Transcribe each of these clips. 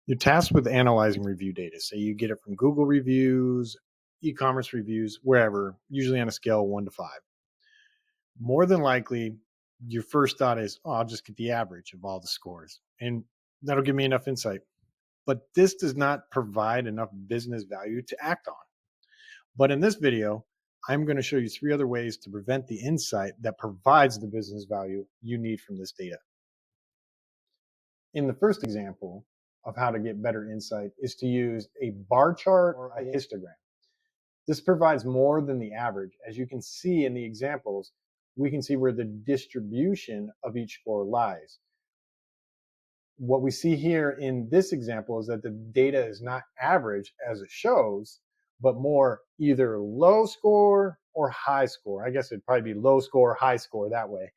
You're tasked with analyzing review data. Say you get it from Google reviews, e-commerce reviews, wherever, usually on a scale of 1 to 5. More than likely, your first thought is, oh, I'll just get the average of all the scores. And that'll give me enough insight. But this does not provide enough business value to act on. But in this video, I'm going to show you 3 other ways to prevent the insight that provides the business value you need from this data. In the first example of how to get better insight is to use a bar chart or a histogram. This provides more than the average. As you can see in the examples, we can see where the distribution of each score lies. What we see here in this example is that the data is not average as it shows, but more either low score or high score. I guess it'd probably be low score, high score that way.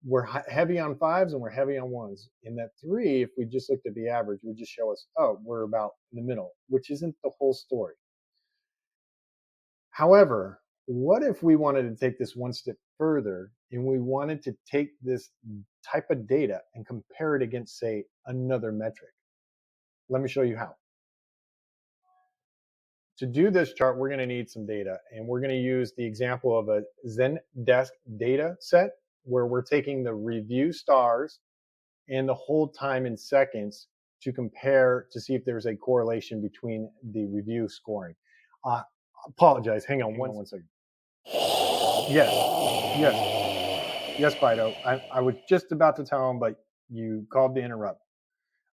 We're heavy on 5s and we're heavy on 1s. In that 3, if we just looked at the average, would just show us, oh, we're about in the middle, which isn't the whole story. However, what if we wanted to take this one step further and we wanted to take this type of data and compare it against, say, another metric? Let me show you how. To do this chart, we're going to need some data, and we're going to use the example of a Zendesk data set where we're taking the review stars and the hold time in seconds to compare to see if there's a correlation between the review scoring. Apologize. Hang on one second. Yes, Fido. I was just about to tell him, but you called to interrupt.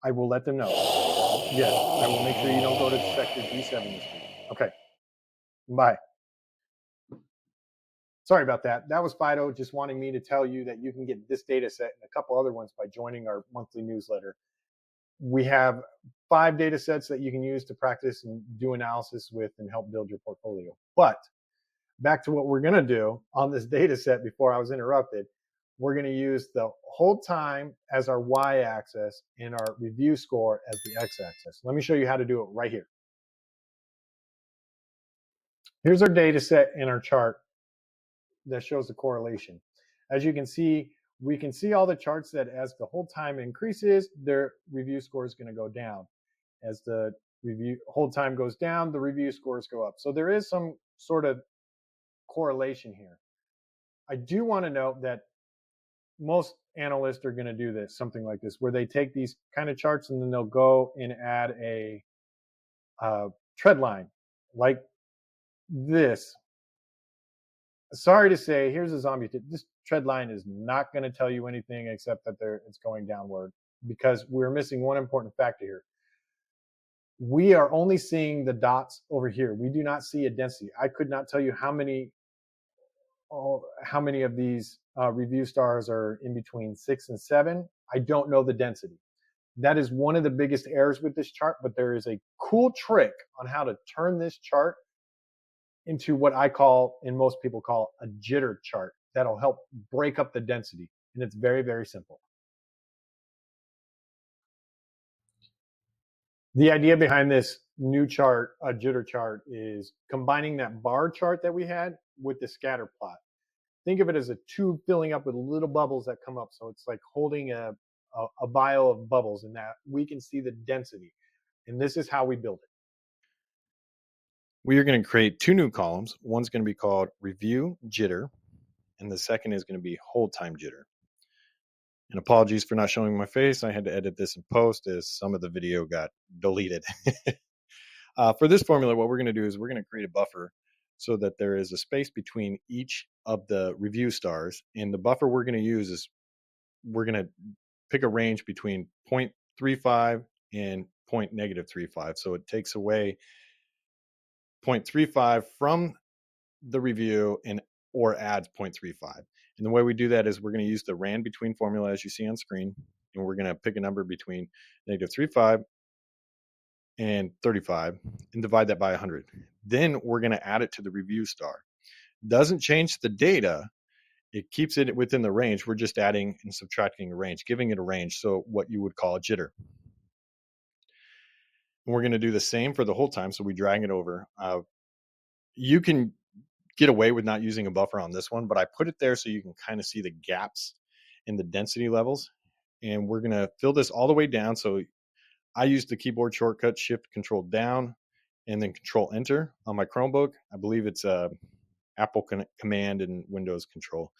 I will let them know. Yes, I will make sure you don't go to sector G7 this week. Okay. Bye. Sorry about that. That was Fido just wanting me to tell you that you can get this data set and a couple other ones by joining our monthly newsletter. We have 5 data sets that you can use to practice and do analysis with and help build your portfolio. But back to what we're going to do on this data set before I was interrupted, we're going to use the hold time as our y-axis and our review score as the x-axis. Let me show you how to do it right here. Here's our data set in our chart that shows the correlation. As you can see, we can see all the charts that as the hold time increases, their review score is going to go down. As the review hold time goes down, the review scores go up. So there is some sort of correlation here. I do want to note that most analysts are going to do this, something like this, where they take these kind of charts and then they'll go and add a trend line like this. Sorry to say, here's a zombie. This trend line is not going to tell you anything except that it's going downward, because we're missing one important factor here. We are only seeing the dots over here. We do not see a density. I could not tell you how many of these review stars are in between 6 and 7. I don't know the density. That is one of the biggest errors with this chart, but there is a cool trick on how to turn this chart into what I call, and most people call, a jitter chart that'll help break up the density. And it's very, very simple. The idea behind this new chart, a jitter chart, is combining that bar chart that we had with the scatter plot. Think of it as a tube filling up with little bubbles that come up. So it's like holding a vial of bubbles, and that we can see the density. And this is how we build it. We are going to create 2 new columns. One's going to be called review jitter, and the second is going to be hold time jitter. And apologies for not showing my face. I had to edit this in post as some of the video got deleted. For this formula, what we're going to do is we're going to create a buffer so that there is a space between each of the review stars. And the buffer we're going to use is we're going to pick a range between 0.35 and -0.35. So it takes away 0.35 from the review and or adds 0.35. And the way we do that is we're going to use the RAND between formula as you see on screen, and we're going to pick a number between -35 and 35 and divide that by 100. Then we're going to add it to the review star. Doesn't change the data. It keeps it within the range. We're just adding and subtracting a range, giving it a range. So what you would call a jitter. And we're going to do the same for the whole time. So we drag it over. You can get away with not using a buffer on this one, but I put it there so you can kind of see the gaps in the density levels. And we're going to fill this all the way down. So I use the keyboard shortcut Shift Control down and then Control Enter on my Chromebook. I believe it's Apple Command and Windows Control.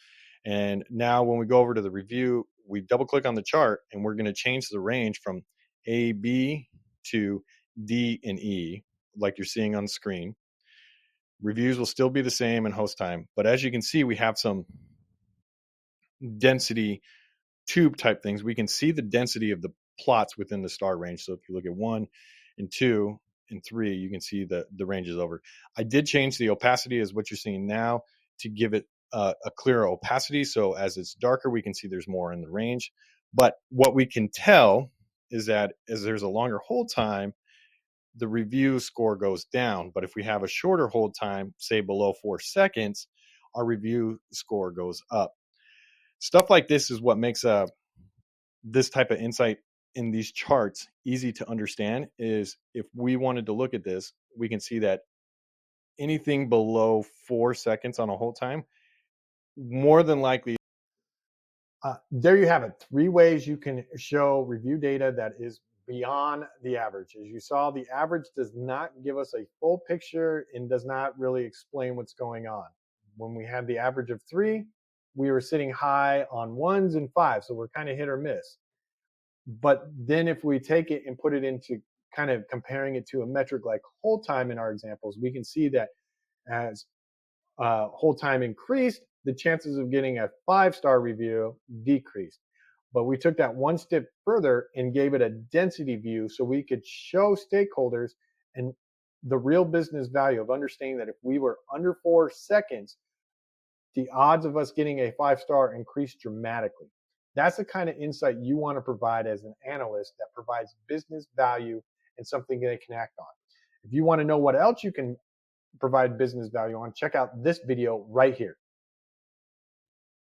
And now when we go over to the review, we double click on the chart and we're going to change the range from A, B to D and E, like you're seeing on the screen. Reviews will still be the same and host time, but as you can see, we have some density tube type things. We can see the density of the plots within the star range. So if you look at 1 and 2 and 3, you can see the range is over. I did change the opacity as what you're seeing now to give it a clearer opacity. So as it's darker, we can see there's more in the range. But what we can tell is that as there's a longer hold time, the review score goes down. But if we have a shorter hold time, say below 4 seconds, our review score goes up. Stuff like this is what makes this type of insight in these charts easy to understand. Is if we wanted to look at this, we can see that anything below 4 seconds on a hold time, more than likely. There you have it. 3 ways you can show review data that is beyond the average. As you saw, the average does not give us a full picture and does not really explain what's going on. When we had the average of 3, we were sitting high on 1s and 5s, so we're kind of hit or miss. But then if we take it and put it into kind of comparing it to a metric like hold time in our examples, we can see that as hold time increased, the chances of getting a 5-star review decreased. But we took that one step further and gave it a density view so we could show stakeholders and the real business value of understanding that if we were under 4 seconds, the odds of us getting a 5-star increased dramatically. That's the kind of insight you want to provide as an analyst that provides business value and something they can act on. If you want to know what else you can provide business value on, check out this video right here.